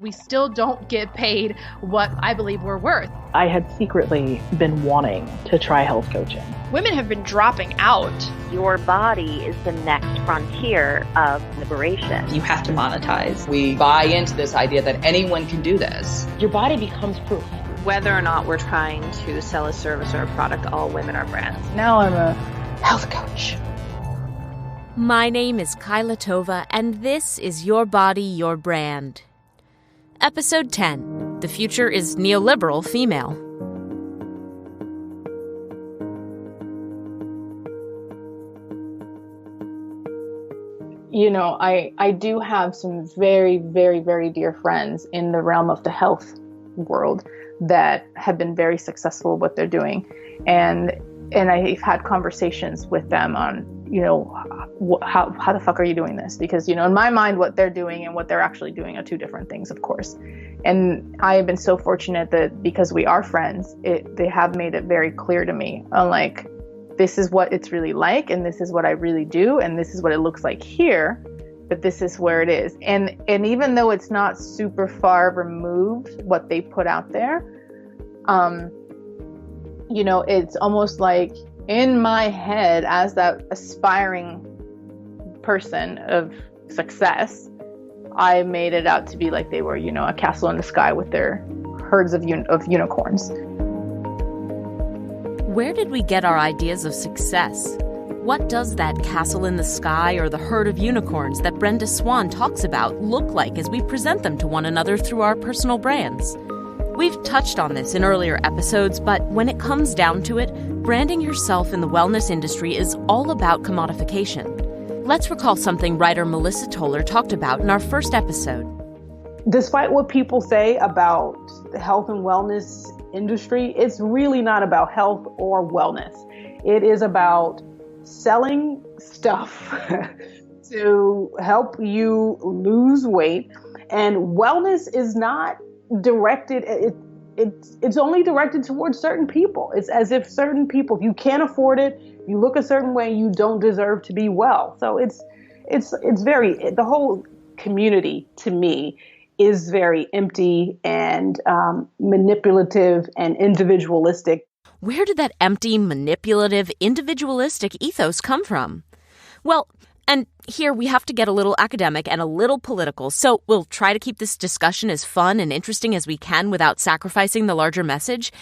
We still don't get paid what I believe we're worth. I had secretly been wanting to try health coaching. Women have been dropping out. Your body is the next frontier of liberation. You have to monetize. We buy into this idea that anyone can do this. Your body becomes proof. Whether or not we're trying to sell a service or a product, all women are brands. Now I'm a health coach. My name is Kyla Tova, and this is Your Body, Your Brand. Episode 10. The Future is Neoliberal Female. You know, I do have some very, very, very dear friends in the realm of the health world that have been very successful with what they're doing. And I've had conversations with them on, you know, how the fuck are you doing this? Because, you know, in my mind, what they're doing and what they're actually doing are two different things, of course. And I have been so fortunate that because we are friends, they have made it very clear to me, like, this is what it's really like, and this is what I really do, and this is what it looks like here, but this is where it is. And even though it's not super far removed, what they put out there, you know, it's almost like in my head, as that aspiring person of success, I made it out to be like they were, you know, a castle in the sky with their herds of unicorns. Where did we get our ideas of success? What does that castle in the sky or the herd of unicorns that Brenda Swan talks about look like as we present them to one another through our personal brands? We've touched on this in earlier episodes, but when it comes down to it, branding yourself in the wellness industry is all about commodification. Let's recall something writer Melissa Toller talked about in our first episode. Despite what people say about the health and wellness industry, it's really not about health or wellness. It is about selling stuff to help you lose weight. And wellness is not directed, it's only directed towards certain people. It's as if certain people, if you can't afford it, you look a certain way, you don't deserve to be well. So it's very, the whole community to me is very empty and manipulative and individualistic. Where did that empty, manipulative, individualistic ethos come from? Well, and here we have to get a little academic and a little political, so we'll try to keep this discussion as fun and interesting as we can without sacrificing the larger message.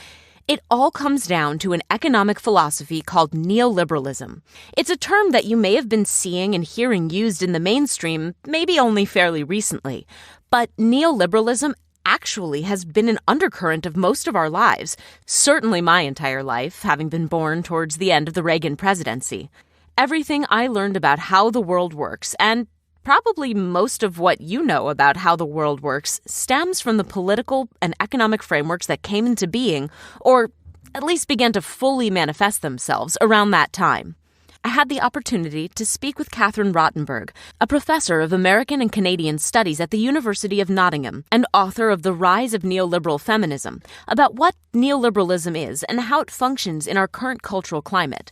It all comes down to an economic philosophy called neoliberalism. It's a term that you may have been seeing and hearing used in the mainstream, maybe only fairly recently. But neoliberalism actually has been an undercurrent of most of our lives, certainly my entire life, having been born towards the end of the Reagan presidency. Everything I learned about how the world works, and probably most of what you know about how the world works, stems from the political and economic frameworks that came into being, or at least began to fully manifest themselves around that time. I had the opportunity to speak with Catherine Rottenberg, a professor of American and Canadian Studies at the University of Nottingham and author of The Rise of Neoliberal Feminism, about what neoliberalism is and how it functions in our current cultural climate.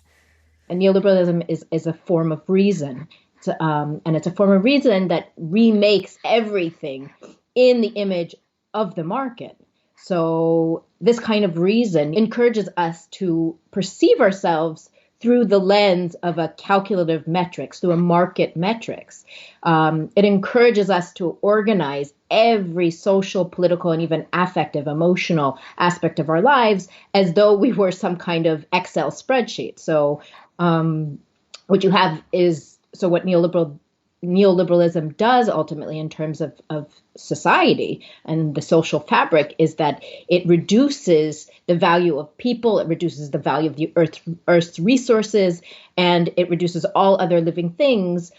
And neoliberalism is a form of reason. And it's a form of reason that remakes everything in the image of the market. So this kind of reason encourages us to perceive ourselves through the lens of a calculative metrics, through a market metrics. It encourages us to organize every social, political, and even affective, emotional aspect of our lives as though we were some kind of Excel spreadsheet. So what you have is, so what neoliberalism does ultimately in terms of society and the social fabric is that it reduces the value of people, it reduces the value of the Earth's resources, and it reduces all other living things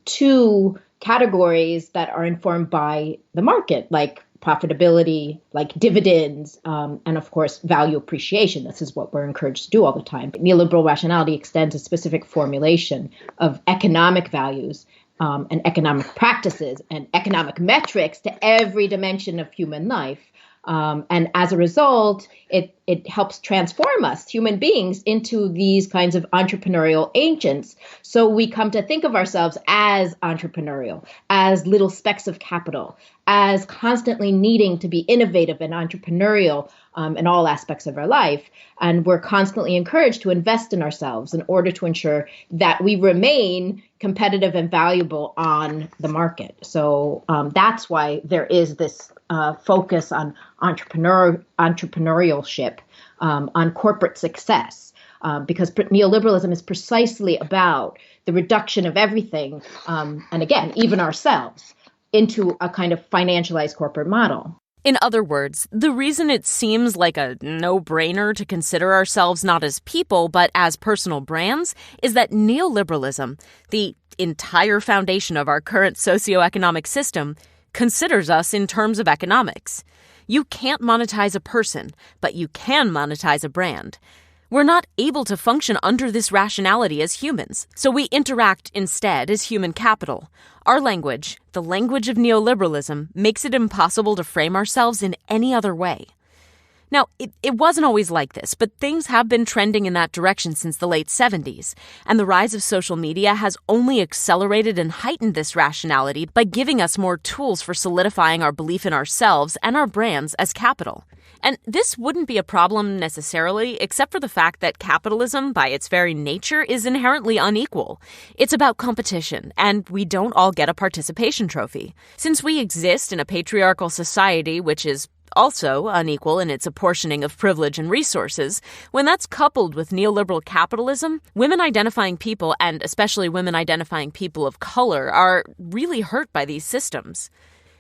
to categories that are informed by the market, like profitability, like dividends, and of course, value appreciation. This is what we're encouraged to do all the time. Neoliberal rationality extends a specific formulation of economic values and economic practices and economic metrics to every dimension of human life. And as a result, it it helps transform us, human beings, into these kinds of entrepreneurial agents. So we come to think of ourselves as entrepreneurial, as little specks of capital, as constantly needing to be innovative and entrepreneurial in all aspects of our life. And we're constantly encouraged to invest in ourselves in order to ensure that we remain competitive and valuable on the market. So that's why there is this focus on entrepreneurship, on corporate success, because neoliberalism is precisely about the reduction of everything, and again, even ourselves, into a kind of financialized corporate model. In other words, the reason it seems like a no-brainer to consider ourselves not as people but as personal brands is that neoliberalism, the entire foundation of our current socioeconomic system, considers us in terms of economics. You can't monetize a person, but you can monetize a brand. We're not able to function under this rationality as humans, so we interact instead as human capital. Our language, the language of neoliberalism, makes it impossible to frame ourselves in any other way. Now, it wasn't always like this, but things have been trending in that direction since the late 70s, and the rise of social media has only accelerated and heightened this rationality by giving us more tools for solidifying our belief in ourselves and our brands as capital. And this wouldn't be a problem necessarily, except for the fact that capitalism, by its very nature, is inherently unequal. It's about competition, and we don't all get a participation trophy. Since we exist in a patriarchal society, which is also unequal in its apportioning of privilege and resources, when that's coupled with neoliberal capitalism, women-identifying people, and especially women-identifying people of color, are really hurt by these systems.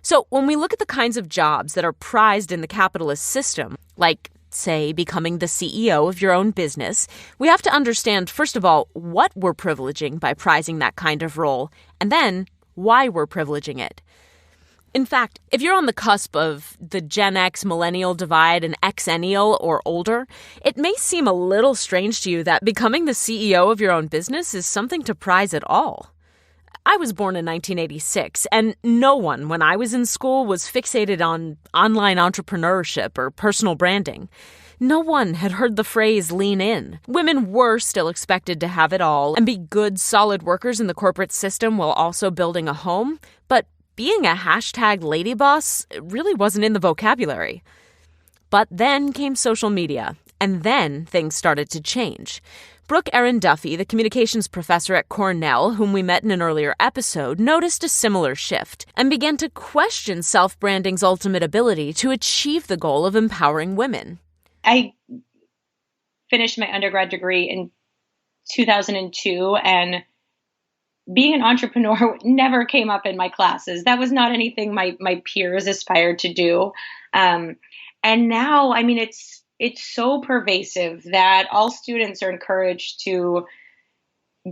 So when we look at the kinds of jobs that are prized in the capitalist system, like, say, becoming the CEO of your own business, we have to understand, first of all, what we're privileging by prizing that kind of role, and then why we're privileging it. In fact, if you're on the cusp of the Gen X millennial divide and Xennial or older, it may seem a little strange to you that becoming the CEO of your own business is something to prize at all. I was born in 1986, and no one, when I was in school, was fixated on online entrepreneurship or personal branding. No one had heard the phrase lean in. Women were still expected to have it all and be good, solid workers in the corporate system while also building a home, but being a hashtag lady boss really wasn't in the vocabulary. But then came social media, and then things started to change. Brooke Erin Duffy, the communications professor at Cornell, whom we met in an earlier episode, noticed a similar shift and began to question self-branding's ultimate ability to achieve the goal of empowering women. I finished my undergrad degree in 2002, and being an entrepreneur never came up in my classes. That was not anything my peers aspired to do. And now, I mean, it's so pervasive that all students are encouraged to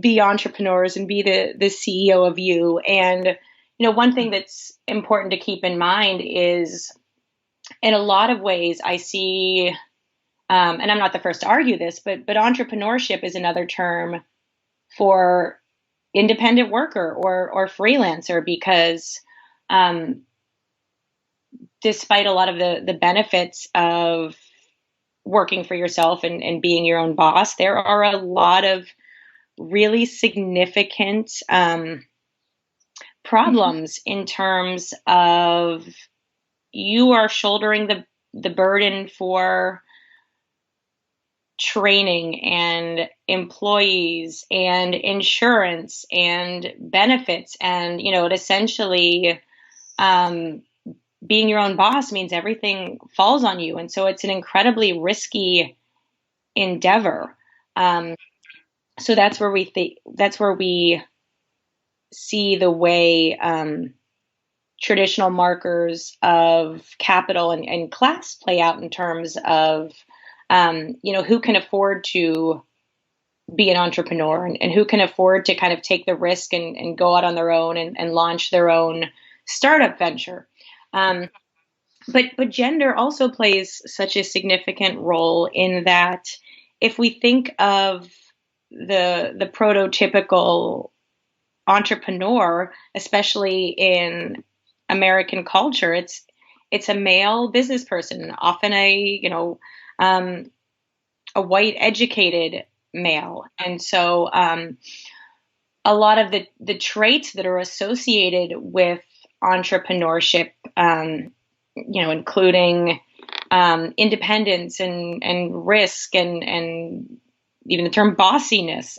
be entrepreneurs and be the CEO of you. And, you know, one thing that's important to keep in mind is, in a lot of ways, I see, and I'm not the first to argue this, but entrepreneurship is another term for independent worker or freelancer, because despite a lot of the benefits of working for yourself and being your own boss, there are a lot of really significant problems in terms of you are shouldering the burden for training and employees and insurance and benefits. And, you know, it essentially, being your own boss means everything falls on you. And so it's an incredibly risky endeavor. So that's where we see the way traditional markers of capital and class play out in terms of, who can afford to be an entrepreneur and who can afford to kind of take the risk and go out on their own and launch their own startup venture. But gender also plays such a significant role in that if we think of the prototypical entrepreneur, especially in American culture, it's a male business person, often a a white educated male. And so a lot of the traits that are associated with entrepreneurship, including independence and risk and even the term bossiness,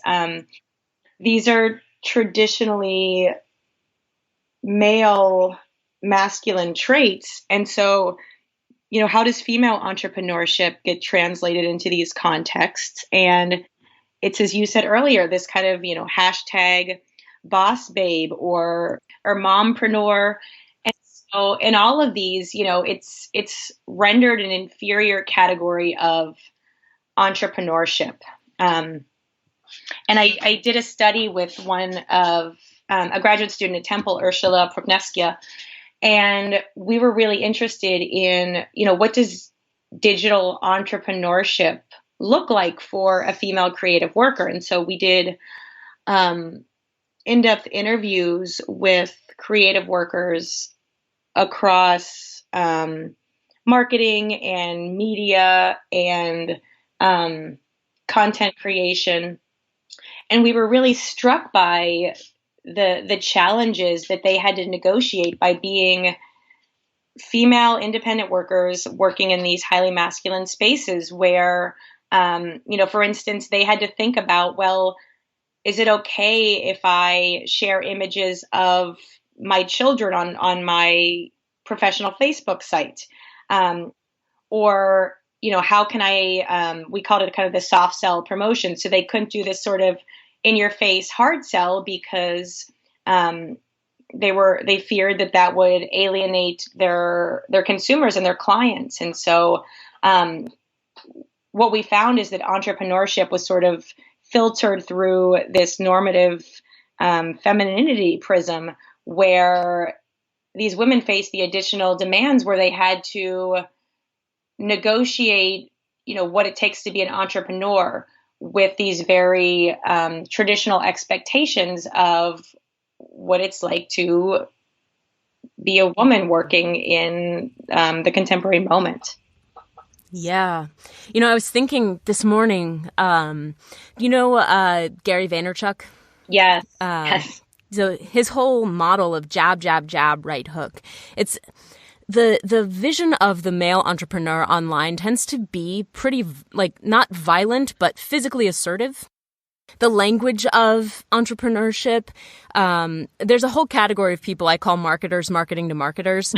these are traditionally male masculine traits. And so, how does female entrepreneurship get translated into these contexts? And it's, as you said earlier, this kind of, hashtag boss babe or mompreneur. And so in all of these, it's rendered an inferior category of entrepreneurship. And I did a study with one of a graduate student at Temple, Ursula Progneskia, and we were really interested in, what does digital entrepreneurship look like for a female creative worker? And so we did in-depth interviews with creative workers across marketing and media and content creation. And we were really struck by the challenges that they had to negotiate by being female independent workers working in these highly masculine spaces where, for instance, they had to think about, well, is it okay if I share images of my children on my professional Facebook site? Or, how can I, we called it kind of the soft sell promotion. So they couldn't do this sort of in your face hard sell because they feared that would alienate their consumers and their clients. And so what we found is that entrepreneurship was sort of filtered through this normative femininity prism where these women faced the additional demands where they had to negotiate, what it takes to be an entrepreneur with these very traditional expectations of what it's like to be a woman working in the contemporary moment. Yeah. I was thinking this morning, Gary Vaynerchuk? Yes. Yes. So his whole model of jab, jab, jab, right hook. It's the vision of the male entrepreneur online tends to be pretty, not violent, but physically assertive. The language of entrepreneurship, there's a whole category of people I call marketers marketing to marketers,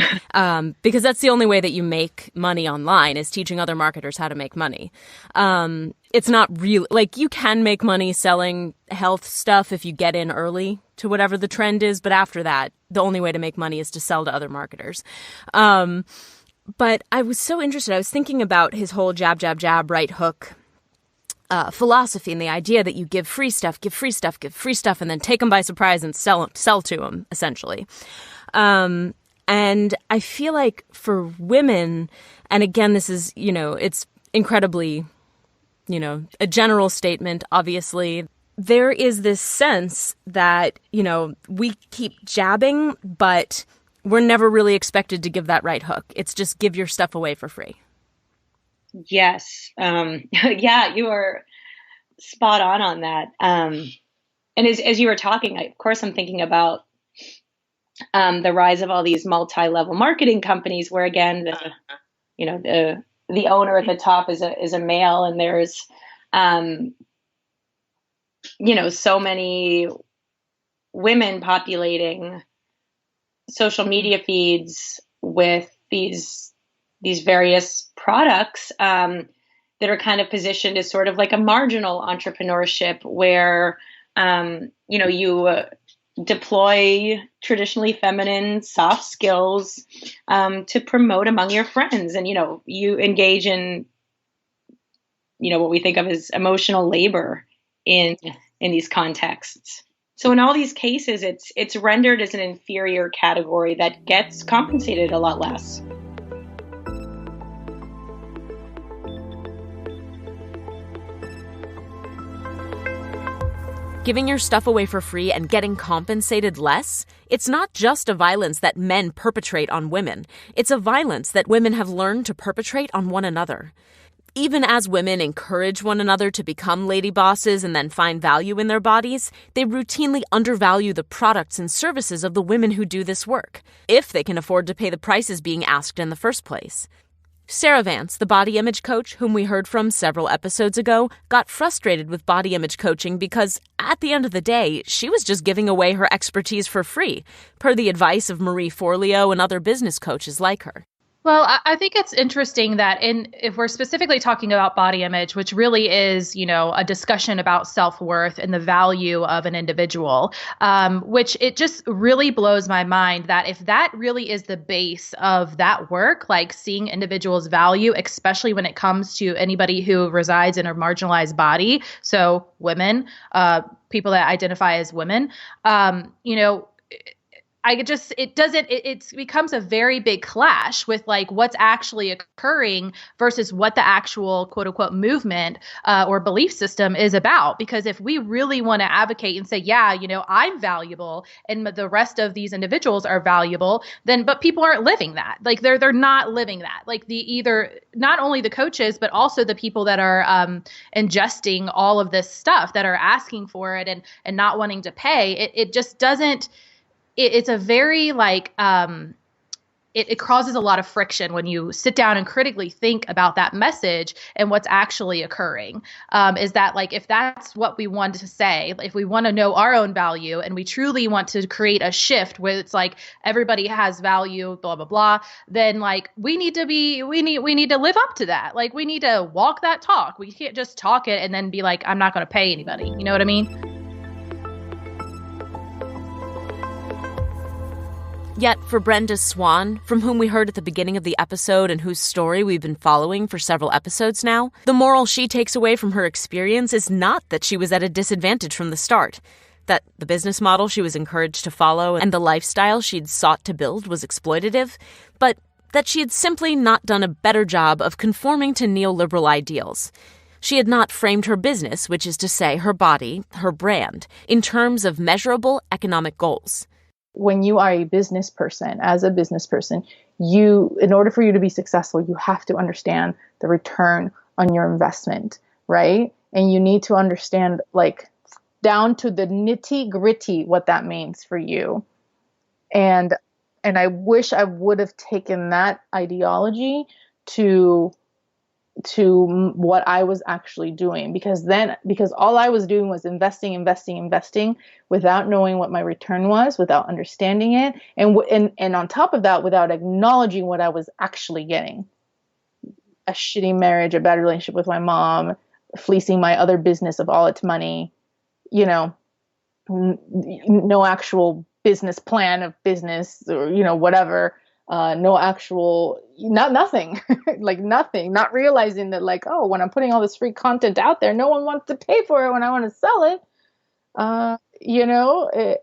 because that's the only way that you make money online is teaching other marketers how to make money. It's not real, you can make money selling health stuff if you get in early to whatever the trend is, but after that, the only way to make money is to sell to other marketers. But I was so interested. I was thinking about his whole jab, jab, jab, right hook philosophy and the idea that you give free stuff, and then take them by surprise and sell to them, essentially. And I feel like for women, and again, this is, it's incredibly, a general statement, obviously, there is this sense that, we keep jabbing, but we're never really expected to give that right hook. It's just give your stuff away for free. Yes. Yeah, you are spot on that. And as you were talking, of course, I'm thinking about the rise of all these multi-level marketing companies where, again, the owner at the top is a male, and there's, so many women populating social media feeds with these various products that are kind of positioned as sort of like a marginal entrepreneurship where, you deploy traditionally feminine soft skills to promote among your friends. And, you engage in, what we think of as emotional labor in these contexts. So in all these cases, it's rendered as an inferior category that gets compensated a lot less. Giving your stuff away for free and getting compensated less? It's not just a violence that men perpetrate on women. It's a violence that women have learned to perpetrate on one another. Even as women encourage one another to become lady bosses and then find value in their bodies, they routinely undervalue the products and services of the women who do this work, if they can afford to pay the prices being asked in the first place. Sarah Vance, the body image coach, whom we heard from several episodes ago, got frustrated with body image coaching because, at the end of the day, she was just giving away her expertise for free, per the advice of Marie Forleo and other business coaches like her. Well, I think it's interesting that if we're specifically talking about body image, which really is, a discussion about self-worth and the value of an individual, which it just really blows my mind that if that really is the base of that work, like seeing individuals' value, especially when it comes to anybody who resides in a marginalized body, so women, people that identify as women, it becomes a very big clash with like what's actually occurring versus what the actual quote unquote movement or belief system is about. Because if we really want to advocate and say, yeah, I'm valuable and the rest of these individuals are valuable, but people aren't living that. Like they're not living that. Like not only the coaches, but also the people that are ingesting all of this stuff that are asking for it and not wanting to pay. It just doesn't. It's a very it causes a lot of friction when you sit down and critically think about that message and what's actually occurring. Is that like, if that's what we want to say, if we want to know our own value and we truly want to create a shift where it's like everybody has value, blah, blah, blah, then like we need to live up to that. Like we need to walk that talk. We can't just talk it and then be like, I'm not going to pay anybody. You know what I mean? Yet for Brenda Swan, from whom we heard at the beginning of the episode and whose story we've been following for several episodes now, the moral she takes away from her experience is not that she was at a disadvantage from the start, that the business model she was encouraged to follow and the lifestyle she'd sought to build was exploitative, but that she had simply not done a better job of conforming to neoliberal ideals. She had not framed her business, which is to say her body, her brand, in terms of measurable economic goals. When you are a business person, as a business person, in order for you to be successful, you have to understand the return on your investment, right? And you need to understand like down to the nitty gritty what that means for you. And I wish I would have taken that ideology to what I was actually doing, because all I was doing was investing without knowing what my return was, without understanding it. And on top of that, without acknowledging what I was actually getting. A shitty marriage, a bad relationship with my mom, fleecing my other business of all its money, no actual business plan of business or, whatever. No actual, nothing, like nothing, not realizing that like, oh, when I'm putting all this free content out there, no one wants to pay for it when I want to sell it,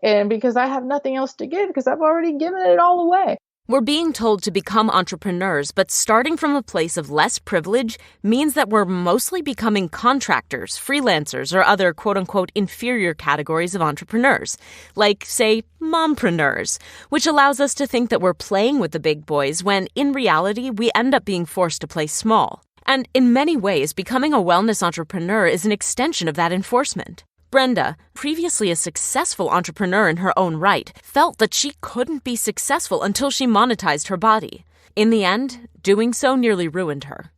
and because I have nothing else to give because I've already given it all away. We're being told to become entrepreneurs, but starting from a place of less privilege means that we're mostly becoming contractors, freelancers, or other quote-unquote inferior categories of entrepreneurs, like, say, mompreneurs, which allows us to think that we're playing with the big boys when, in reality, we end up being forced to play small. And in many ways, becoming a wellness entrepreneur is an extension of that enforcement. Brenda, previously a successful entrepreneur in her own right, felt that she couldn't be successful until she monetized her body. In the end, doing so nearly ruined her.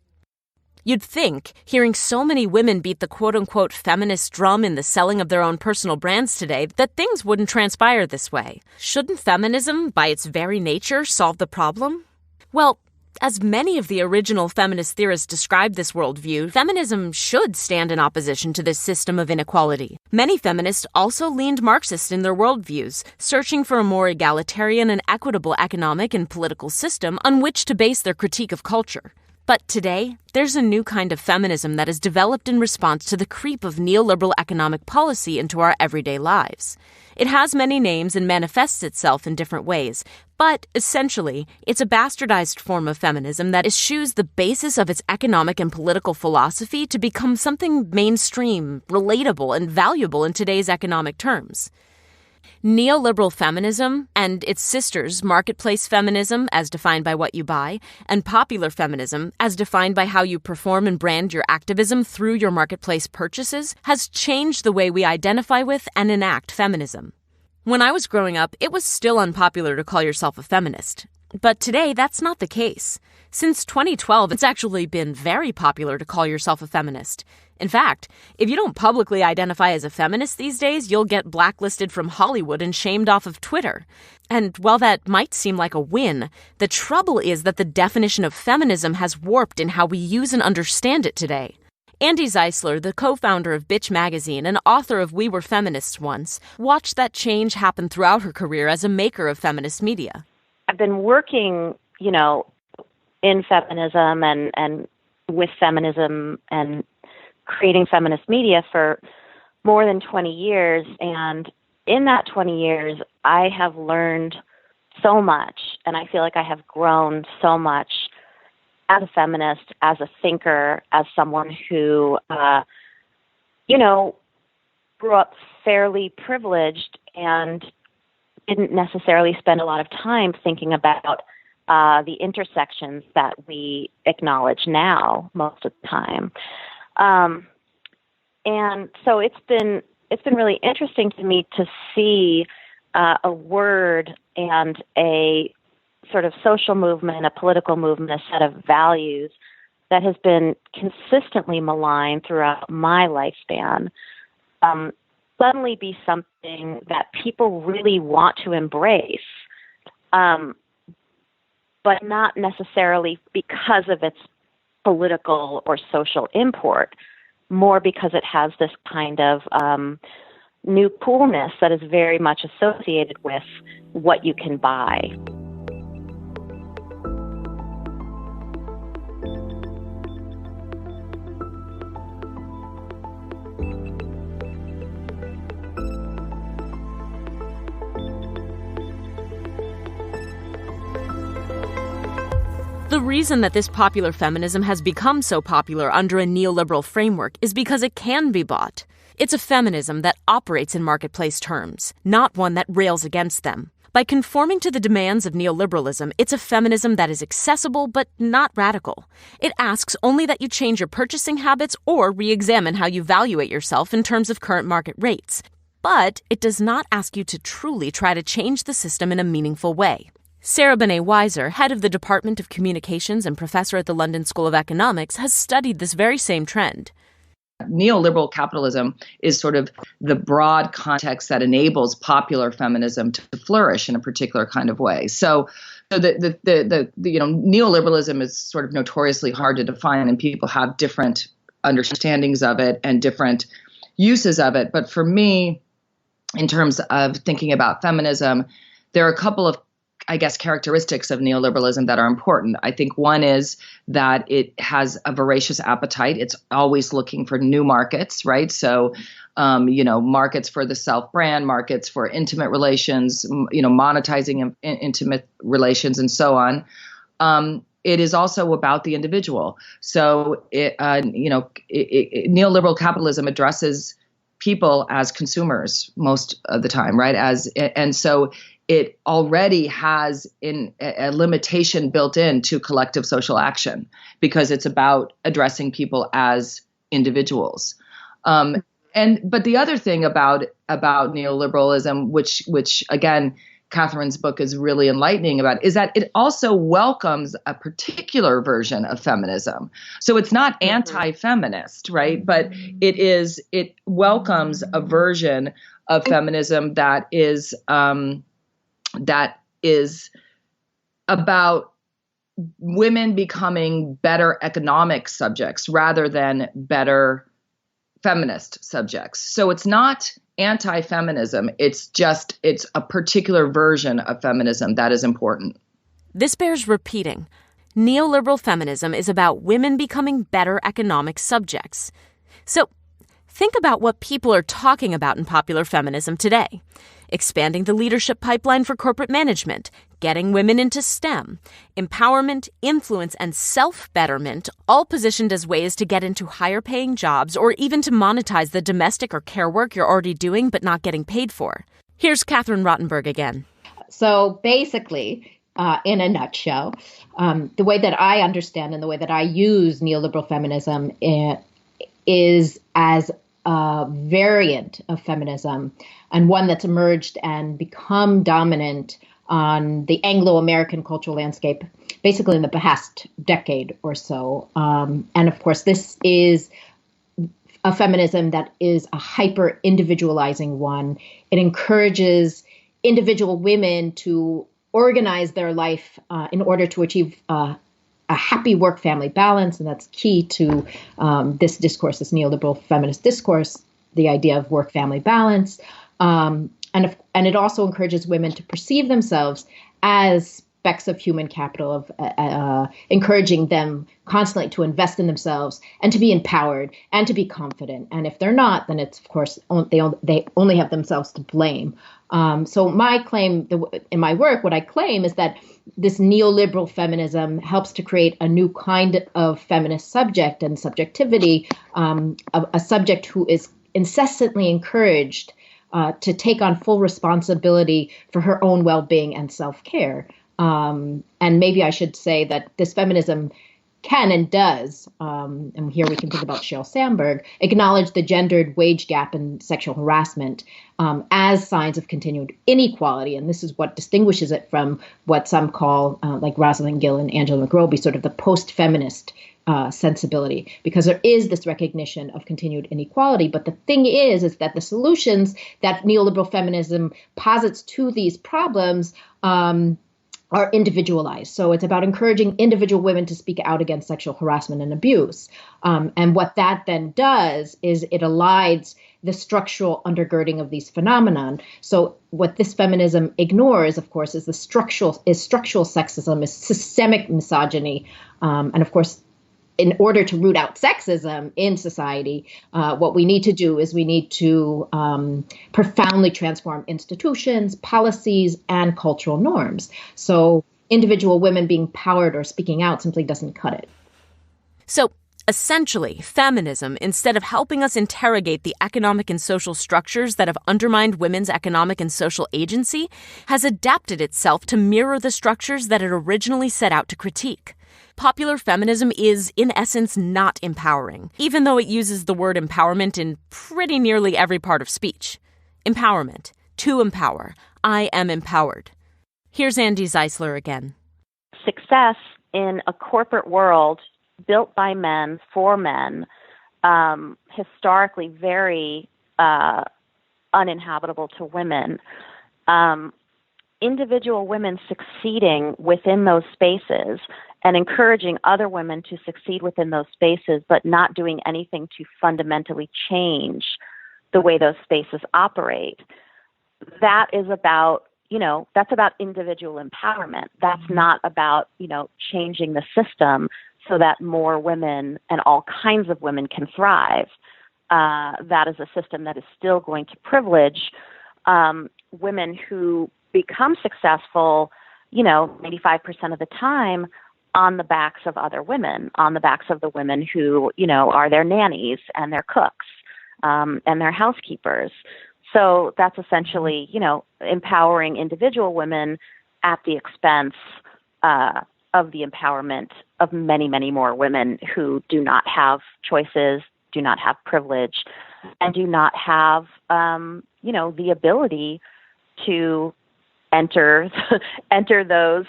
You'd think, hearing so many women beat the quote-unquote feminist drum in the selling of their own personal brands today, that things wouldn't transpire this way. Shouldn't feminism, by its very nature, solve the problem? Well, as many of the original feminist theorists described this worldview, feminism should stand in opposition to this system of inequality. Many feminists also leaned Marxist in their worldviews, searching for a more egalitarian and equitable economic and political system on which to base their critique of culture. But today, there's a new kind of feminism that is developed in response to the creep of neoliberal economic policy into our everyday lives. It has many names and manifests itself in different ways, but essentially, it's a bastardized form of feminism that eschews the basis of its economic and political philosophy to become something mainstream, relatable, and valuable in today's economic terms. Neoliberal feminism and its sisters, marketplace feminism, as defined by what you buy, and popular feminism, as defined by how you perform and brand your activism through your marketplace purchases, has changed the way we identify with and enact feminism. When I was growing up, it was still unpopular to call yourself a feminist. But today, that's not the case. Since 2012, it's actually been very popular to call yourself a feminist. In fact, if you don't publicly identify as a feminist these days, you'll get blacklisted from Hollywood and shamed off of Twitter. And while that might seem like a win, the trouble is that the definition of feminism has warped in how we use and understand it today. Andy Zeisler, the co-founder of Bitch Magazine and author of We Were Feminists Once, watched that change happen throughout her career as a maker of feminist media. I've been working, in feminism and with feminism and creating feminist media for more than 20 years. And in that 20 years, I have learned so much, and I feel like I have grown so much as a feminist, as a thinker, as someone who, grew up fairly privileged and didn't necessarily spend a lot of time thinking about the intersections that we acknowledge now most of the time. And so it's been really interesting to me to see a word and a sort of social movement, a political movement, a set of values that has been consistently maligned throughout my lifespan, suddenly be something that people really want to embrace, but not necessarily because of its political or social import, more because it has this kind of new coolness that is very much associated with what you can buy. The reason that this popular feminism has become so popular under a neoliberal framework is because it can be bought. It's a feminism that operates in marketplace terms, not one that rails against them. By conforming to the demands of neoliberalism, it's a feminism that is accessible but not radical. It asks only that you change your purchasing habits or re-examine how you evaluate yourself in terms of current market rates. But it does not ask you to truly try to change the system in a meaningful way. Sarah Benet-Weiser, head of the Department of Communications and professor at the London School of Economics, has studied this very same trend. Neoliberal capitalism is sort of the broad context that enables popular feminism to flourish in a particular kind of way. So the neoliberalism is sort of notoriously hard to define, and people have different understandings of it and different uses of it. But for me, in terms of thinking about feminism, there are a couple of characteristics of neoliberalism that are important. I think one is that it has a voracious appetite. It's always looking for new markets, right? So, markets for the self-brand, markets for intimate relations, monetizing intimate relations and so on. It is also about the individual. So, neoliberal capitalism addresses people as consumers most of the time, right? And so it already has a limitation built into collective social action because it's about addressing people as individuals. But the other thing about neoliberalism, which again, Catherine's book is really enlightening about, is that it also welcomes a particular version of feminism. So it's not anti-feminist, right? But it welcomes a version of feminism that is about women becoming better economic subjects rather than better feminist subjects. So it's not anti-feminism. It's a particular version of feminism that is important. This bears repeating. Neoliberal feminism is about women becoming better economic subjects. So think about what people are talking about in popular feminism today. Expanding the leadership pipeline for corporate management, getting women into STEM, empowerment, influence, and self-betterment, all positioned as ways to get into higher-paying jobs or even to monetize the domestic or care work you're already doing but not getting paid for. Here's Catherine Rottenberg again. So basically, in a nutshell, the way that I understand and the way that I use neoliberal feminism is as a variant of feminism, and one that's emerged and become dominant on the Anglo-American cultural landscape, basically in the past decade or so. And of course, this is a feminism that is a hyper-individualizing one. It encourages individual women to organize their life in order to achieve a happy work-family balance, and that's key to this discourse, this neoliberal feminist discourse, the idea of work-family balance. And it also encourages women to perceive themselves as specks of human capital, of encouraging them constantly to invest in themselves and to be empowered and to be confident. And if they're not, then it's, of course, they only have themselves to blame. So my claim in my work, what I claim is that this neoliberal feminism helps to create a new kind of feminist subject and subjectivity, a subject who is incessantly encouraged to take on full responsibility for her own well-being and self-care. And maybe I should say that this feminism can and does, and here we can think about Sheryl Sandberg, acknowledge the gendered wage gap and sexual harassment as signs of continued inequality. And this is what distinguishes it from what some call, like Rosalind Gill and Angela McRoby, sort of the post-feminist sensibility, because there is this recognition of continued inequality. But the thing is that the solutions that neoliberal feminism posits to these problems are individualized. So it's about encouraging individual women to speak out against sexual harassment and abuse. And what that then does is it elides the structural undergirding of these phenomenon. So what this feminism ignores, of course, is structural sexism, is systemic misogyny. And of course, in order to root out sexism in society, what we need to do is we need to profoundly transform institutions, policies, and cultural norms. So individual women being powered or speaking out simply doesn't cut it. So essentially, feminism, instead of helping us interrogate the economic and social structures that have undermined women's economic and social agency, has adapted itself to mirror the structures that it originally set out to critique. Popular feminism is, in essence, not empowering, even though it uses the word empowerment in pretty nearly every part of speech. Empowerment. To empower. I am empowered. Here's Andy Zeisler again. Success in a corporate world built by men, for men, historically very uninhabitable to women. Individual women succeeding within those spaces and encouraging other women to succeed within those spaces, but not doing anything to fundamentally change the way those spaces operate. That is about, that's about individual empowerment. That's not about, changing the system so that more women and all kinds of women can thrive. That is a system that is still going to privilege women who become successful, 95% of the time on the backs of other women, on the backs of the women who, are their nannies and their cooks and their housekeepers. So that's essentially, empowering individual women at the expense of the empowerment of many, many more women who do not have choices, do not have privilege, and do not have, the ability to enter those,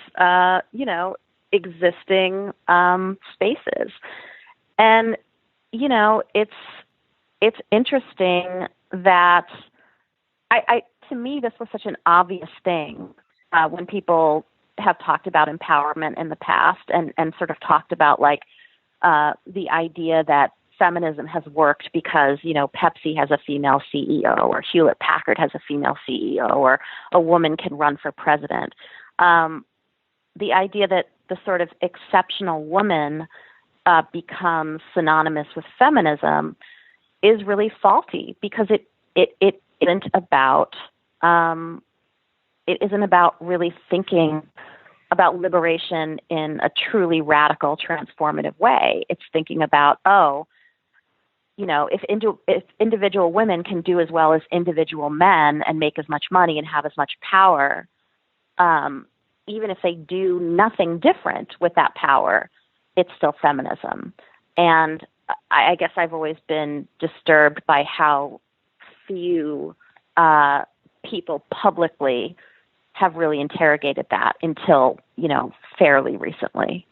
existing spaces. And, it's interesting that to me, this was such an obvious thing when people have talked about empowerment in the past and sort of talked about the idea that feminism has worked because, Pepsi has a female CEO or Hewlett Packard has a female CEO or a woman can run for president. The idea that the sort of exceptional woman becomes synonymous with feminism is really faulty because it isn't about really thinking about liberation in a truly radical, transformative way. It's thinking about, if individual women can do as well as individual men and make as much money and have as much power, even if they do nothing different with that power, it's still feminism. And I guess I've always been disturbed by how few people publicly have really interrogated that until, fairly recently.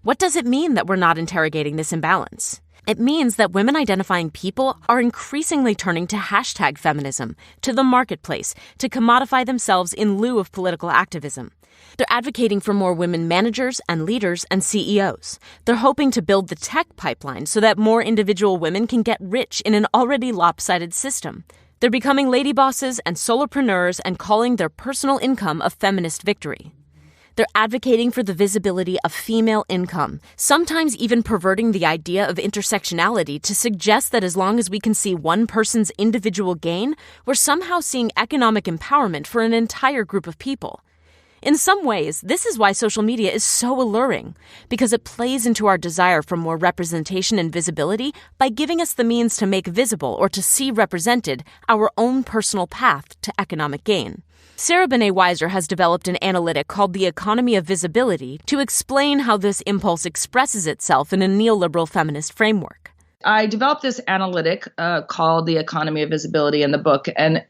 What does it mean that we're not interrogating this imbalance? It means that women-identifying people are increasingly turning to hashtag feminism, to the marketplace, to commodify themselves in lieu of political activism. They're advocating for more women managers and leaders and CEOs. They're hoping to build the tech pipeline so that more individual women can get rich in an already lopsided system. They're becoming lady bosses and solopreneurs and calling their personal income a feminist victory. They're advocating for the visibility of female income, sometimes even perverting the idea of intersectionality to suggest that as long as we can see one person's individual gain, we're somehow seeing economic empowerment for an entire group of people. In some ways, this is why social media is so alluring, because it plays into our desire for more representation and visibility by giving us the means to make visible or to see represented our own personal path to economic gain. Sarah Benet-Weiser has developed an analytic called the economy of visibility to explain how this impulse expresses itself in a neoliberal feminist framework. I developed this analytic called the economy of visibility in the book. And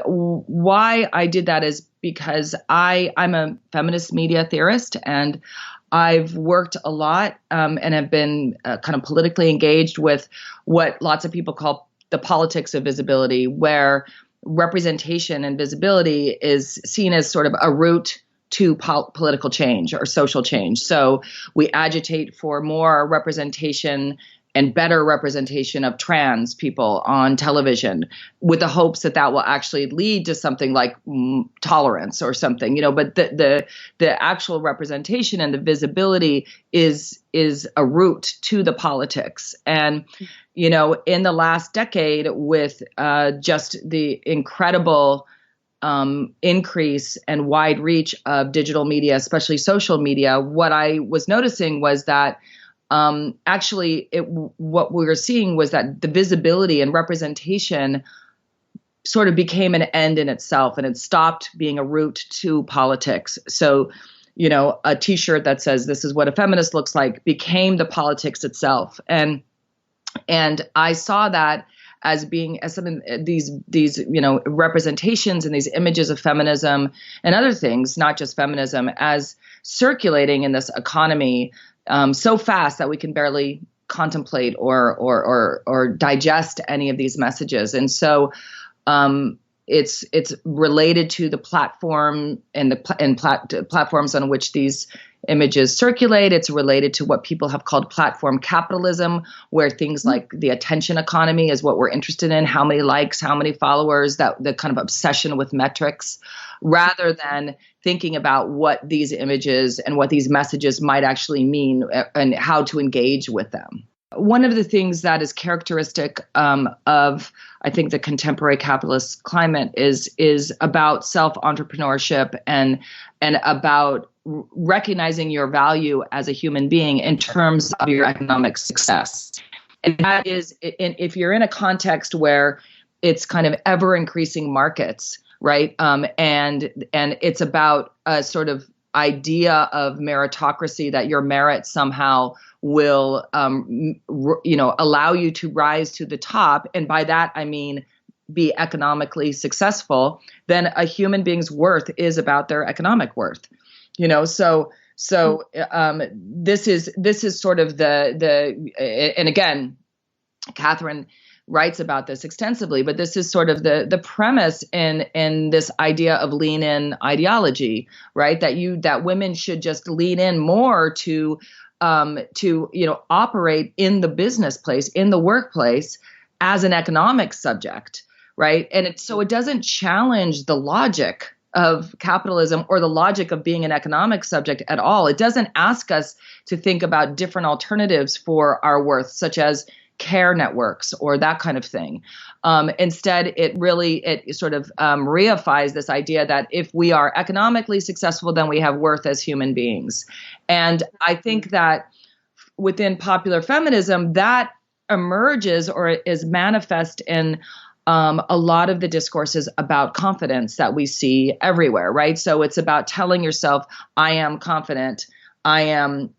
why I did that is because I'm a feminist media theorist, and I've worked a lot and have been kind of politically engaged with what lots of people call the politics of visibility, where representation and visibility is seen as sort of a route to political change or social change. So we agitate for more representation and better representation of trans people on television with the hopes that that will actually lead to something like tolerance or something, but the actual representation and the visibility is a route to the politics. And, in the last decade, with just the incredible increase and wide reach of digital media, especially social media, what I was noticing was that what we were seeing was that the visibility and representation sort of became an end in itself, and it stopped being a route to politics. So, a T-shirt that says "This is what a feminist looks like" became the politics itself, and I saw that as being as something these representations and these images of feminism and other things, not just feminism, as circulating in this economy. So fast that we can barely contemplate or digest any of these messages. And so it's related to the platform and platforms on which these images circulate. It's related to what people have called platform capitalism, where things like the attention economy is what we're interested in, how many likes, how many followers, that the kind of obsession with metrics, rather than thinking about what these images and what these messages might actually mean and how to engage with them. One of the things that is characteristic of, I think, the contemporary capitalist climate is about self-entrepreneurship and about recognizing your value as a human being in terms of your economic success. And that is, if you're in a context where it's kind of ever increasing markets, right? And it's about a sort of idea of meritocracy, that your merit somehow will, allow you to rise to the top. And by that, I mean, be economically successful. Then a human being's worth is about their economic worth, So this is sort of and again, Catherine writes about this extensively, but this is sort of the premise in this idea of lean in ideology, right? That women should just lean in more to operate in the business place, in the workplace, as an economic subject, right? And it doesn't challenge the logic of capitalism or the logic of being an economic subject at all. It doesn't ask us to think about different alternatives for our worth, such as care networks or that kind of thing. Instead, it sort of reifies this idea that if we are economically successful, then we have worth as human beings. And I think that within popular feminism, that emerges or is manifest in a lot of the discourses about confidence that we see everywhere, right? So it's about telling yourself, I am confident. I am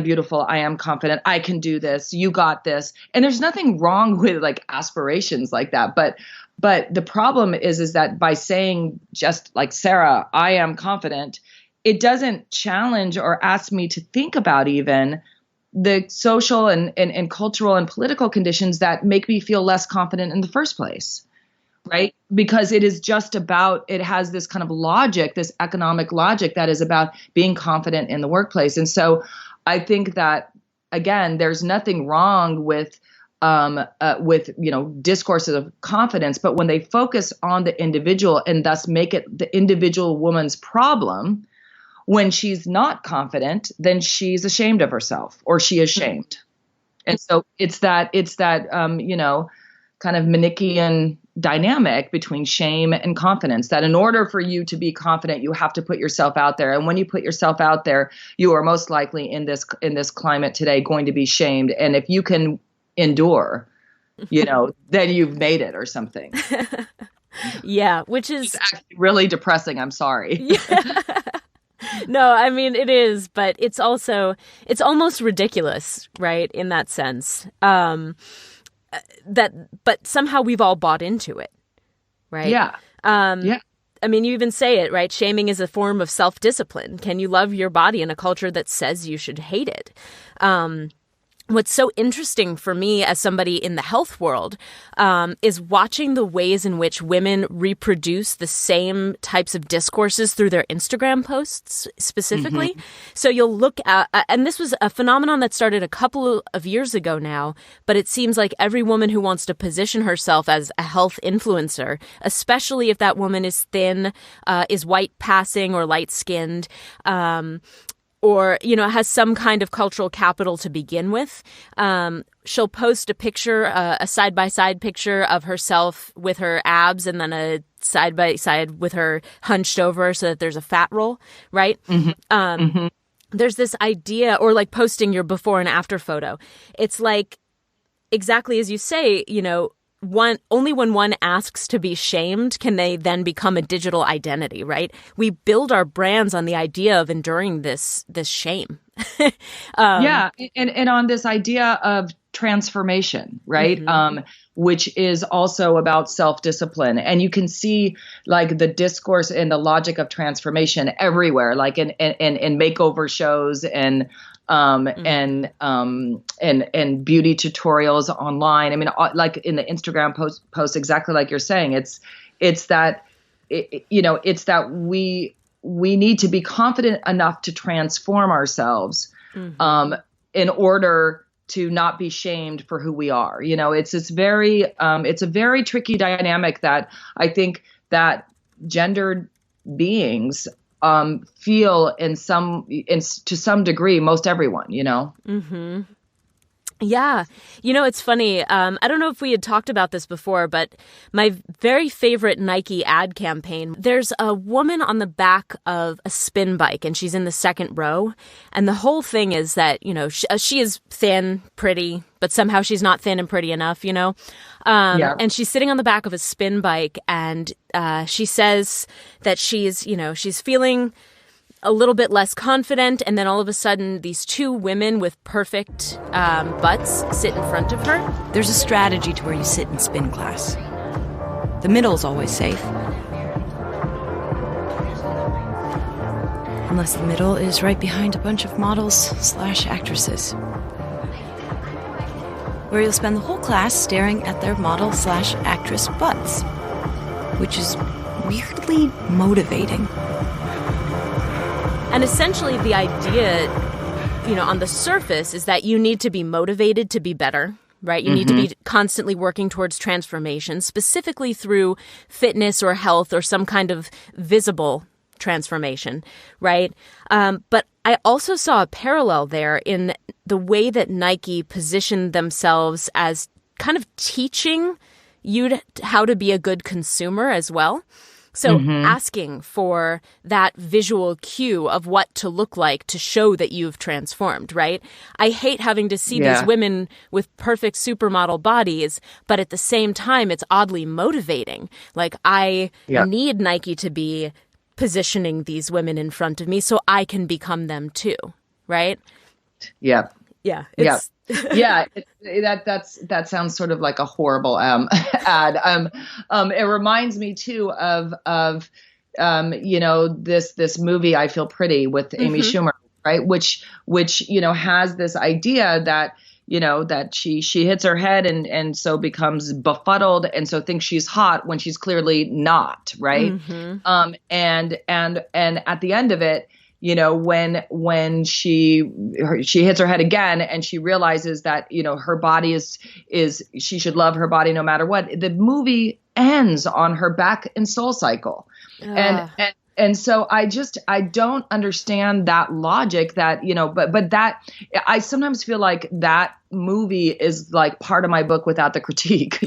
beautiful. I am confident. I can do this. You got this. And there's nothing wrong with like aspirations like that. But the problem is that by saying just like Sarah, I am confident, it doesn't challenge or ask me to think about even the social and cultural and political conditions that make me feel less confident in the first place, right? Because it is just about, it has this kind of logic, this economic logic that is about being confident in the workplace. And so I think that, again, there's nothing wrong with discourses of confidence, but when they focus on the individual and thus make it the individual woman's problem, when she's not confident, then she's ashamed of herself or she is shamed. And so it's that kind of Manichaean dynamic between shame and confidence, that in order for you to be confident, you have to put yourself out there. And when you put yourself out there, you are most likely in this climate today going to be shamed. And if you can endure, then you've made it or something. Yeah, which is it's actually really depressing. I'm sorry. Yeah. No, I mean, it is, but it's almost ridiculous, right? In that sense, but somehow we've all bought into it, right? Yeah. Yeah. I mean, you even say it, right? Shaming is a form of self-discipline. Can you love your body in a culture that says you should hate it? What's so interesting for me as somebody in the health world is watching the ways in which women reproduce the same types of discourses through their Instagram posts specifically. Mm-hmm. So you'll look at, and this was a phenomenon that started a couple of years ago now, but it seems like every woman who wants to position herself as a health influencer, especially if that woman is thin, is white passing or light skinned, or, has some kind of cultural capital to begin with. She'll post a picture, a side-by-side picture of herself with her abs and then a side-by-side with her hunched over so that there's a fat roll, right? Mm-hmm. There's this idea, or like posting your before and after photo. It's like, exactly as you say, only when one asks to be shamed can they then become a digital identity, right? We build our brands on the idea of enduring this shame. Yeah, and on this idea of transformation, right? Mm-hmm. Which is also about self-discipline. And you can see like the discourse and the logic of transformation everywhere, like in makeover shows and and beauty tutorials online. I mean, like in the Instagram post, exactly like you're saying, it's that we need to be confident enough to transform ourselves, mm-hmm. In order to not be shamed for who we are. It's a very tricky dynamic that I think that gendered beings feel to some degree, most everyone, Mm-hmm. Yeah. It's funny. I don't know if we had talked about this before, but my very favorite Nike ad campaign, there's a woman on the back of a spin bike and she's in the second row. And the whole thing is that, she is thin, pretty, but somehow she's not thin and pretty enough, Yeah. And she's sitting on the back of a spin bike and she says that she's feeling a little bit less confident, and then all of a sudden these two women with perfect butts sit in front of her. There's a strategy to where you sit in spin class. The middle's always safe. Unless the middle is right behind a bunch of models/actresses. Where you'll spend the whole class staring at their model/actress butts. Which is weirdly motivating. And essentially the idea, on the surface is that you need to be motivated to be better, right? You mm-hmm. need to be constantly working towards transformation, specifically through fitness or health or some kind of visible transformation, right? But I also saw a parallel there in the way that Nike positioned themselves as kind of teaching you how to be a good consumer as well. So asking for that visual cue of what to look like to show that you've transformed, right? I hate having to see these women with perfect supermodel bodies, but at the same time, it's oddly motivating. Like, I need Nike to be positioning these women in front of me so I can become them too, right? Yeah. Yeah. That sounds sort of like a horrible ad. It reminds me too of this movie I Feel Pretty with Amy Schumer, right? Which has this idea that that she hits her head and so becomes befuddled and so thinks she's hot when she's clearly not, right? And at the end of it, when she hits her head again and she realizes that, her body is she should love her body no matter what. The movie ends on her back and soul cycle. And so I don't understand that logic that, but that I sometimes feel like that movie is like part of my book without the critique,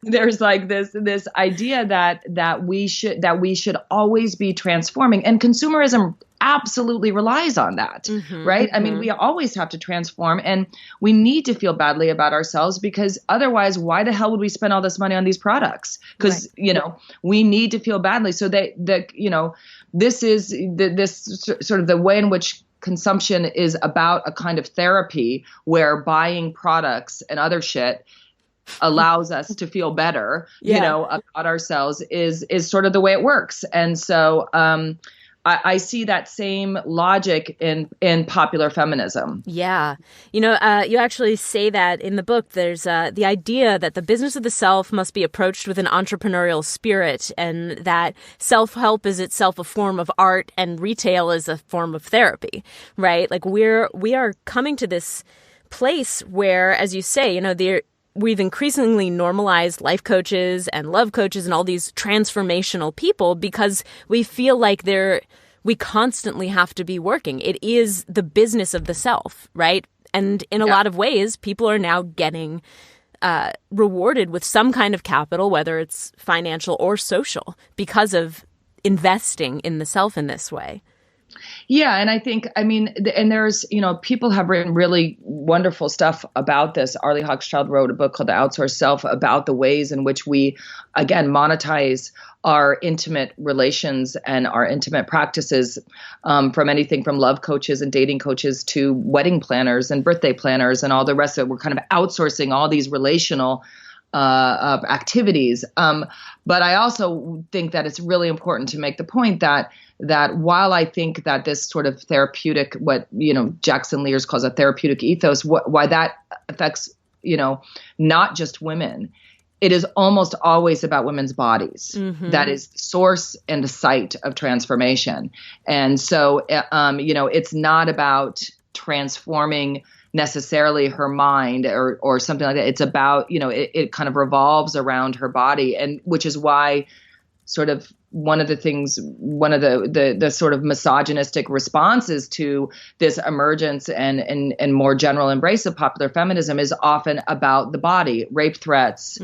there's like this idea that we should always be transforming, and consumerism absolutely relies on that, right? I mean, we always have to transform, and we need to feel badly about ourselves, because otherwise, why the hell would we spend all this money on these products? Because, we need to feel badly. So this is this sort of the way in which consumption is about a kind of therapy where buying products and other shit allows us to feel better, about ourselves is sort of the way it works. And so, I see that same logic in popular feminism. Yeah. You actually say that in the book. There's the idea that the business of the self must be approached with an entrepreneurial spirit, and that self-help is itself a form of art and retail is a form of therapy, right? Like we are coming to this place where, as you say, we've increasingly normalized life coaches and love coaches and all these transformational people because we feel like we constantly have to be working. It is the business of the self, right? And in a lot of ways, people are now getting rewarded with some kind of capital, whether it's financial or social, because of investing in the self in this way. Yeah. And I think, and there's, people have written really wonderful stuff about this. Arlie Hochschild wrote a book called The Outsourced Self about the ways in which we, again, monetize our intimate relations and our intimate practices, from anything from love coaches and dating coaches to wedding planners and birthday planners and all the rest of it. We're kind of outsourcing all these relational activities. But I also think that it's really important to make the point that while I think that this sort of therapeutic, what, Jackson Lears calls a therapeutic ethos, why that affects, not just women, it is almost always about women's bodies. That is the source and the site of transformation. And so, it's not about transforming necessarily her mind or something like that. It's about, it kind of revolves around her body, and which is why sort of one of the sort of misogynistic responses to this emergence and more general embrace of popular feminism is often about the body, rape threats,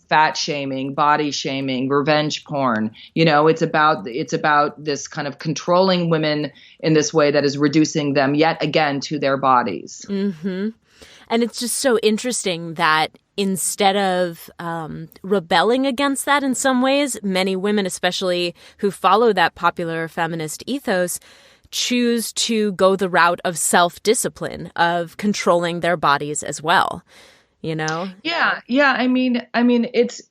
fat shaming, body shaming, revenge porn. It's about this kind of controlling women in this way that is reducing them yet again to their bodies. And it's just so interesting that instead of rebelling against that in some ways, many women, especially who follow that popular feminist ethos, choose to go the route of self-discipline, of controlling their bodies as well. Yeah. I mean, it's.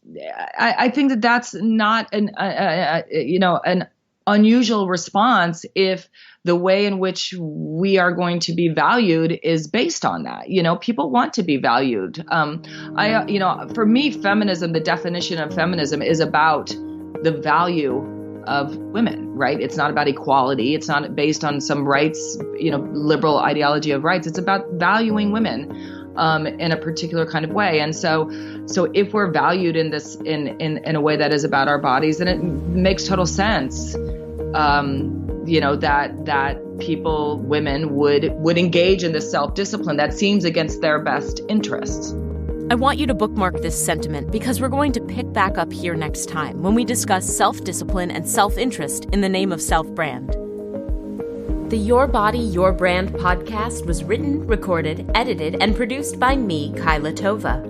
I think that's not an unusual response if the way in which we are going to be valued is based on that. People want to be valued. For me, feminism, the definition of feminism is about the value of women, right? It's not about equality. It's not based on some rights, liberal ideology of rights. It's about valuing women in a particular kind of way. And so if we're valued in this, in a way that is about our bodies, then it makes total sense, that people, women would engage in this self-discipline that seems against their best interests. I want you to bookmark this sentiment because we're going to pick back up here next time when we discuss self-discipline and self-interest in the name of self-brand. The Your Body, Your Brand podcast was written, recorded, edited, and produced by me, Kyla Tova.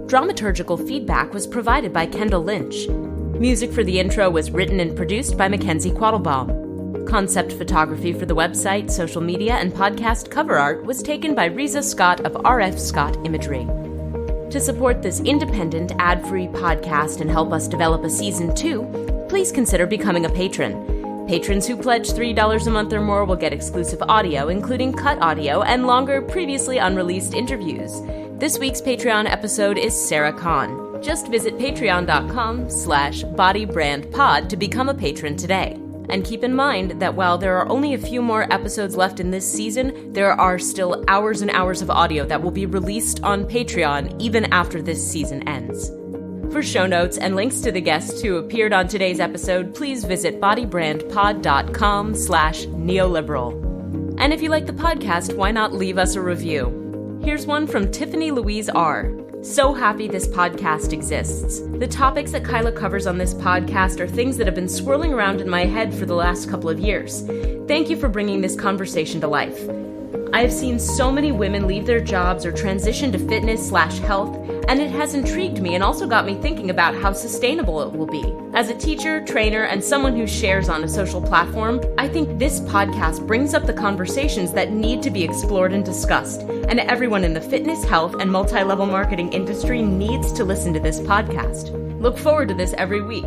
Dramaturgical feedback was provided by Kendall Lynch. Music for the intro was written and produced by Mackenzie Quattlebaum. Concept photography for the website, social media, and podcast cover art was taken by Riza Scott of RF Scott Imagery. To support this independent, ad-free podcast and help us develop a season 2, please consider becoming a patron. Patrons who pledge $3 a month or more will get exclusive audio, including cut audio and longer, previously unreleased interviews. This week's Patreon episode is Sarah Kahn. Just visit patreon.com/bodybrandpod to become a patron today. And keep in mind that while there are only a few more episodes left in this season, there are still hours and hours of audio that will be released on Patreon even after this season ends. For show notes and links to the guests who appeared on today's episode, please visit bodybrandpod.com/neoliberal. And if you like the podcast, why not leave us a review? Here's one from Tiffany Louise R. So happy this podcast exists. The topics that Kyla covers on this podcast are things that have been swirling around in my head for the last couple of years. Thank you for bringing this conversation to life. I have seen so many women leave their jobs or transition to fitness/health, and it has intrigued me and also got me thinking about how sustainable it will be. As a teacher, trainer, and someone who shares on a social platform, I think this podcast brings up the conversations that need to be explored and discussed, and everyone in the fitness, health, and multi-level marketing industry needs to listen to this podcast. Look forward to this every week.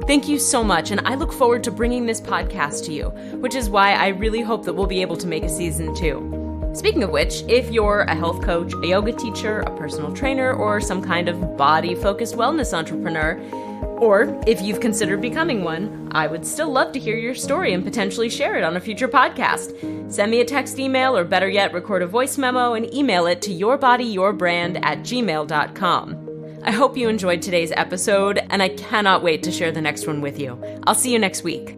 Thank you so much, and I look forward to bringing this podcast to you, which is why I really hope that we'll be able to make a season 2. Speaking of which, if you're a health coach, a yoga teacher, a personal trainer, or some kind of body-focused wellness entrepreneur, or if you've considered becoming one, I would still love to hear your story and potentially share it on a future podcast. Send me a text, email, or better yet, record a voice memo and email it to yourbodyyourbrand@gmail.com. I hope you enjoyed today's episode, and I cannot wait to share the next one with you. I'll see you next week.